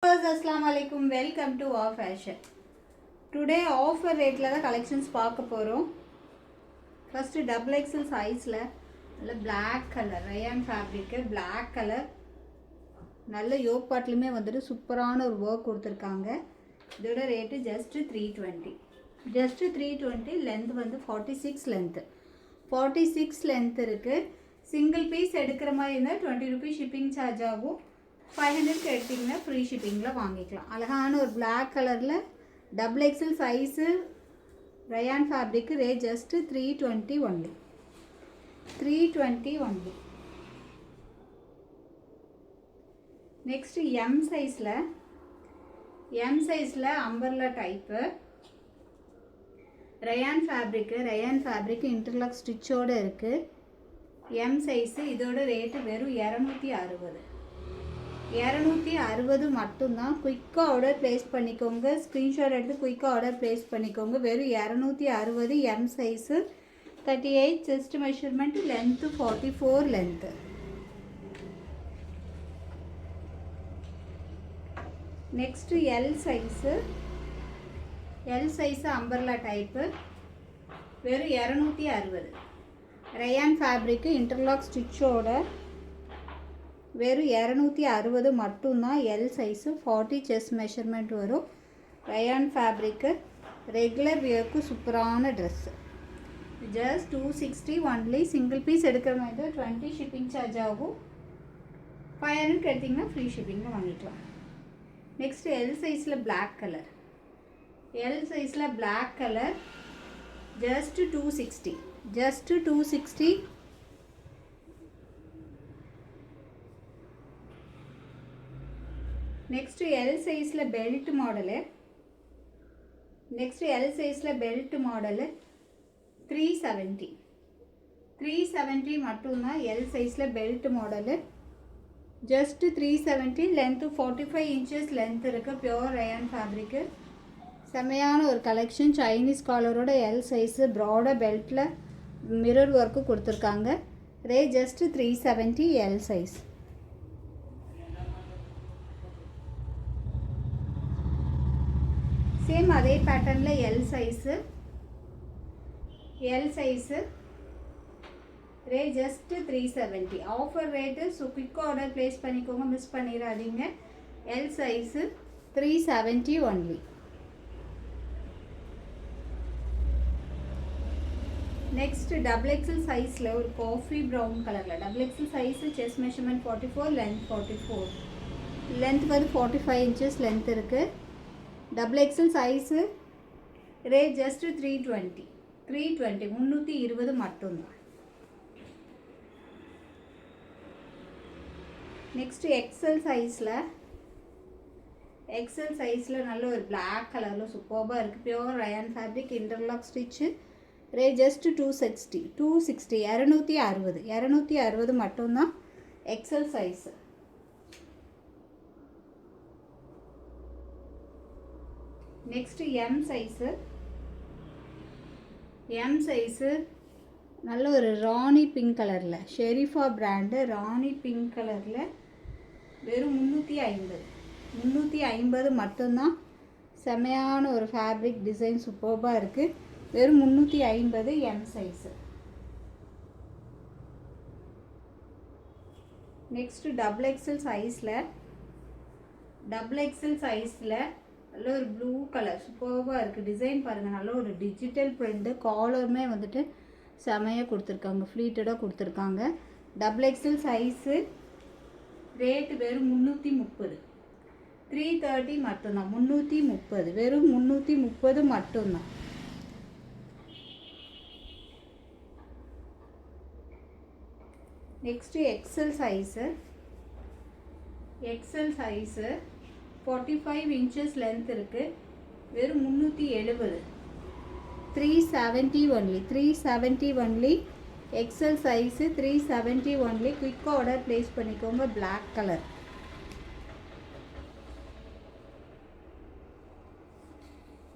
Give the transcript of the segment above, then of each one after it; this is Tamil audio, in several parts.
Assalamu alaikum. Welcome to our fashion. Today offer rate la collections பார்க்க போறோம். First double XL size la நல்ல black color rayon fabric black color நல்ல yoke partலயுமே வந்துட்டு சூப்பரான ஒரு work கொடுத்திருக்காங்க. இதோட ரேட் just 320. Just 320 length வந்து 46 length. 46 length இருக்கு. Single piece எடுக்கிற மாதிரி இருந்தா 20 rupees shipping charge ஆகும். 500 எடுத்தீங்கன்னா ஃப்ரீ ஷிப்பிங்கில் வாங்கிக்கலாம். அழகான ஒரு பிளாக் கலரில் double XL size rayon fabric rate just 320 only. 320 only. Next M சைஸில் umbrella type rayon fabric interlock ஸ்டிச்சோடு இருக்குது. எம் சைஸு இதோட ரேட்டு வெறும் 260. 260 மட்டும்தான். குயிக்காக ஆர்டர் ப்ளேஸ் பண்ணிக்கோங்க. ஸ்க்ரீன்ஷாட் எடுத்து குயிக்காக ஆர்டர் ப்ளேஸ் பண்ணிக்கோங்க. வெறும் 260 M size 38 chest measurement length 44 length. Next L size umbrella type வெறும் 260. ரயான் ஃபேப்ரிக்கு இன்டர்லாக் ஸ்டிச்சோட வெறும் 260 மட்டும்தான். எல் சைஸு 40 செஸ்ட் மெஷர்மெண்ட் வரும். ரயான் ஃபேப்ரிக்கு ரெகுலர் வியர்க்கு சூப்பரான dress. Just 260 only. Single piece எடுக்கிற மாதிரி 20 ஷிப்பிங் சார்ஜ் ஆகும். 500 எடுத்திங்கன்னா ஃப்ரீ ஷிப்பிங்கில் வாங்கிக்கலாம். நெக்ஸ்ட்டு எல் சைஸில் black colour just 260. Next L சைஸில் பெல்ட் மாடலு 370 மட்டும்தான். எல் சைஸில் belt model just 370. Length 45 inches length இருக்குது. பியோர் ரயான் ஃபேப்ரிக்கு செம்மையான ஒரு கலெக்ஷன். சைனீஸ் காலரோட எல் சைஸு ப்ராடாக பெல்ட்டில் மிரர் ஒர்க்கு கொடுத்துருக்காங்க. Rate just 370 L size. Same அதே பேட்டர்னில் L size rate just 370. Offer rate. So குயிக்காக ஆர்டர் ப்ளேஸ் பண்ணிக்கோங்க, மிஸ் பண்ணிடாதீங்க. L size 370 only. Next double XL சைஸில் ஒரு காஃபி ப்ரௌன் கலரில் double XL size chest measurement 44 length 44 length வந்து 45 இன்ச்சஸ் லென்த் இருக்குது. Double XL size rate just 320 320 மட்டும்தான். நெக்ஸ்ட்டு எக்ஸல் சைஸில் நல்ல ஒரு பிளாக் கலரில் சூப்பராக இருக்குது. Pure rayon fabric interlock stitch. Rate just 260 260 மட்டும்தான். XL size. Next M size நல்ல ஒரு ராணி பிங்க் கலரில் ஷெரீஃபா பிராண்டு ராணி பிங்க் கலரில் வெறும் 350 மட்டும்தான். செமையான ஒரு ஃபேப்ரிக் டிசைன் சூப்பராக இருக்குது. வெறும் 350 M size. Next double XL சைஸில் நல்ல ஒரு ப்ளூ கலர் சூப்பராக இருக்குது. டிசைன் பாருங்கள். நல்ல ஒரு டிஜிட்டல் பிரிண்ட்டு. காலருமே வந்துட்டு செமையாக கொடுத்துருக்காங்க. ஃப்ளீட்டடாக கொடுத்துருக்காங்க. டபுள் எக்ஸல் சைஸு ரேட்டு வெறும் 330. 330 மட்டும்தான். 330 வெறும் 330 மட்டும்தான். Next XL size 45 inches length இருக்குது. வெறும் 370. 370 ஒன்லி. XL size 370 only. குயிக்காக ஆர்டர் ப்ளேஸ் பண்ணிக்கோங்க. Black colour.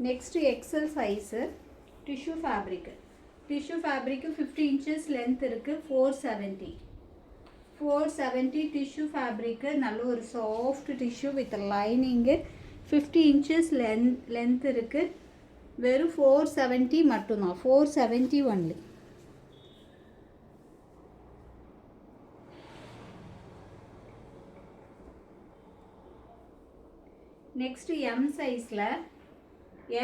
Next XL size tissue fabric 50 inches length இருக்குது. 470. 470 tissue fabric, நல்ல ஒரு soft tissue with lining, 50 inches length இருக்கு. வெறும் 470 மட்டும்தான், 470 only. Next M size ல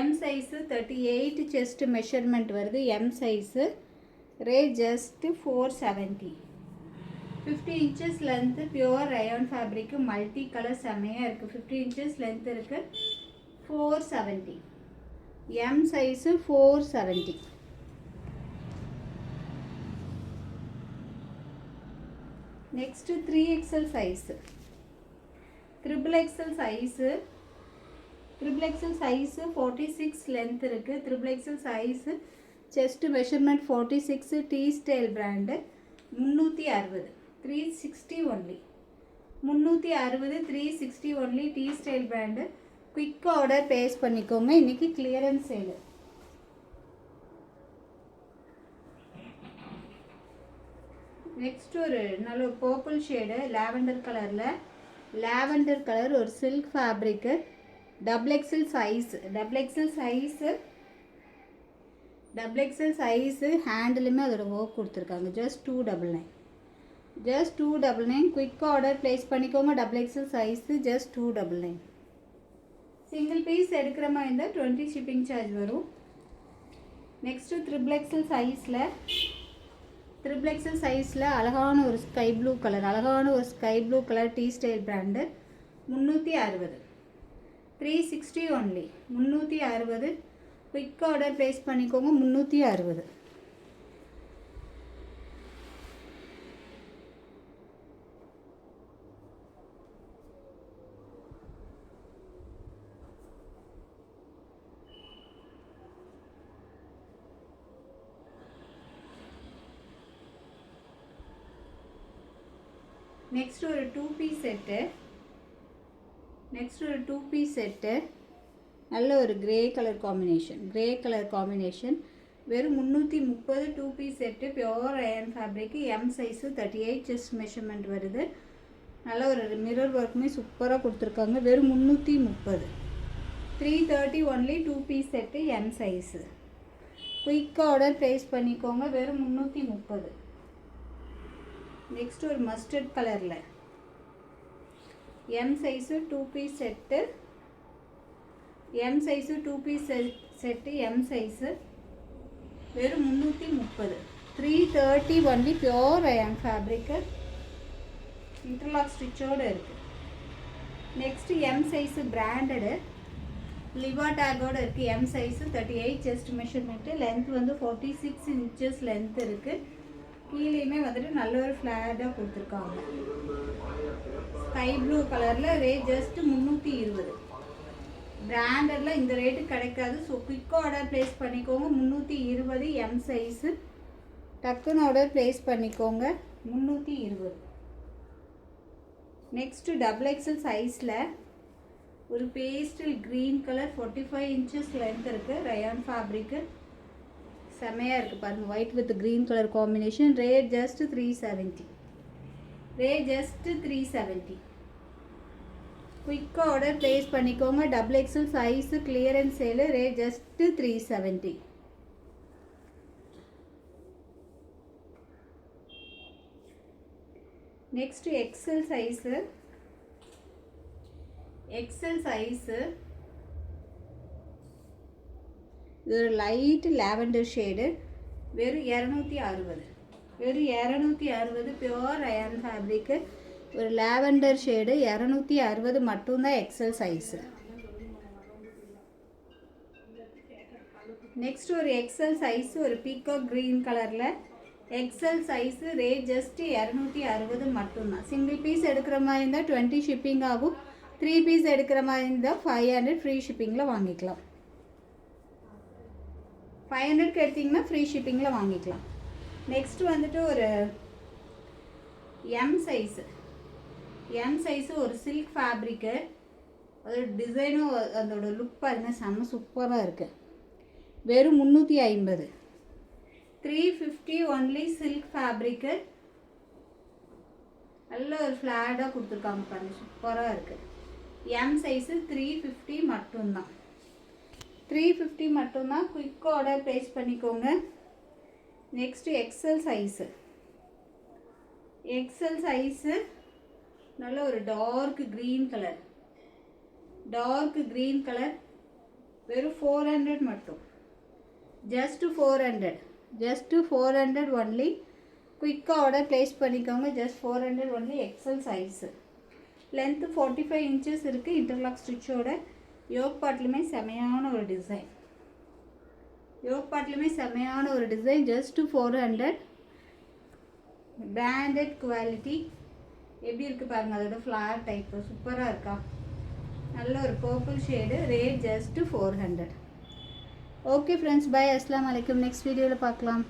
M size 38 chest measurement வருது. M size rate just 470. 50 inches length pure rayon fabric, multi color செமையா இருக்கு. 50 inches length இருக்கு. 470. M size 470. Next 3XL size. Triple XL size. Triple XL size 46 length இருக்கு. Triple XL size chest measurement 46, T-Style brand, 360, 360 only. 360, 360 only, T-Style brand. Quick order place பண்ணிக்கோங்க. இன்னைக்கு clearance sale. Next ஒரு நல்ல purple shade, lavender கலர்ல, lavender கலர் ஒரு silk fabric, double XL size, double XL size, double XL size, handலுமே அதோட work கொடுத்திருக்காங்க. Just 299. Just 299. Quick order place பண்ணிக்கோங்க. Double XL size just 299. Single piece எடுக்கிற மாதிரி இருந்தா 20 shipping charge வரும். Next triple XL sizeல, triple XL sizeல அழகான ஒரு sky blue கலர், அழகான ஒரு sky blue colour T-Style brand, 360, 360 only, 360. Quick order place பண்ணிக்கோங்க. 360. Next ஒரு 2 piece set, next ஒரு 2 piece set, நல்ல ஒரு grey color combination, grey color combination, வெறும் 330. 2 piece set, pure rayon fabric, M size 38 chest measurement வருது. நல்ல ஒரு mirror workமே சூப்பரா கொடுத்திருக்காங்க. வெறும் 330. 330 only, 2 piece set, M size. Quick order place பண்ணிக்கோங்க. வெறும் 330. Next ஒரு mustard கலர்ல M size 2 piece set, M size 2 piece set, M size வெறும் 330. 330 only, pure rayon fabric, interlock stitchோட இருக்கு. Next M size branded, Liva tag ஓட இருக்கு. M size 38 chest measurement, length வந்து 46 inches length இருக்கு. கீழேயுமே வந்துட்டு நல்ல ஒரு ஃப்ளாட்டாக கொடுத்துருக்காங்க. ஸ்கை ப்ளூ கலரில் ரேட் ஜஸ்ட் 320. பிராண்டடில் இந்த ரேட்டு கிடைக்காது. ஸோ குயிக் ஆர்டர் ப்ளேஸ் பண்ணிக்கோங்க. 320 M சைஸு, டக்குன்னு ஆர்டர் ப்ளேஸ் பண்ணிக்கோங்க. 320. நெக்ஸ்ட்டு டபுள் எக்ஸல் சைஸில் ஒரு pastel green colour 45 inches length இருக்குது. ரயான் ஃபேப்ரிக்கு செமையாக இருக்குது பாருங்கள். White with green colour combination. Rate just 370. Rate just 370. குயிக்காக ஆர்டர் ப்ளேஸ் பண்ணிக்கோங்க. Double XL size clearance sale. Rate just 370. Next XL size, XL size இது ஒரு லைட் லாவெண்டர் ஷேடு. வெறும் 260. வெறும் 260 பியோர் ரயான் ஃபேப்ரிக்கு. ஒரு லாவெண்டர் ஷேடு 260 மட்டும்தான் எக்ஸல் சைஸு. நெக்ஸ்ட் ஒரு எக்ஸல் சைஸு ஒரு பீகாக் க்ரீன் கலரில் எக்ஸல் சைஸு. ரேட் ஜஸ்ட் 260 மட்டும்தான். சிங்கிள் பீஸ் எடுக்கிற மாதிரி இருந்தால் 20 ஷிப்பிங் ஆகும். 3 பீஸ் எடுக்கிற மாதிரி இருந்தால் 500 ஃப்ரீ ஷிப்பிங்கில் வாங்கிக்கலாம். 500க்கு எடுத்திங்கன்னா ஃப்ரீ ஷிப்பிங்கில் வாங்கிக்கலாம். நெக்ஸ்ட் வந்துட்டு ஒரு M சைஸு. M சைஸு ஒரு சில்க் ஃபேப்ரிக்கு. அதோட டிசைனும் அதோட லுக் பாருங்கள், செம்ம சூப்பராக இருக்குது. வெறும் 350. 350 ஒன்லி சில்க் ஃபேப்ரிக்கு. நல்ல ஒரு ஃப்ளாட்டாக கொடுத்துருக்காங்க பாருங்க, சூப்பராக இருக்குது. எம் சைஸு 350 மட்டும்தான். 350 மட்டும்தான். குயிக் ஆர்டர் ப்ளேஸ் பண்ணிக்கோங்க. Next XL size. XL size நல்ல ஒரு டார்க் க்ரீன் கலர். வெறும் 400 மட்டும். Just 400 only. குயிக்காக ஆர்டர் ப்ளேஸ் பண்ணிக்கோங்க. Just 400 only. XL size. Length 45 inches இருக்குது. இன்டர்லாக் ஸ்டிச்சோட. யோக் பாட்லையுமே செமையான ஒரு டிசைன். ஜஸ்ட்டு 400. Branded quality. எப்படி இருக்குது பாருங்கள், அதோட ஃப்ளார் டைப்பு சூப்பராக இருக்கா. நல்ல ஒரு purple shade. Rate just 400. Okay friends, bye. அஸ்ஸலாமு அலைக்கும். நெக்ஸ்ட் வீடியோவில் பார்க்கலாம்.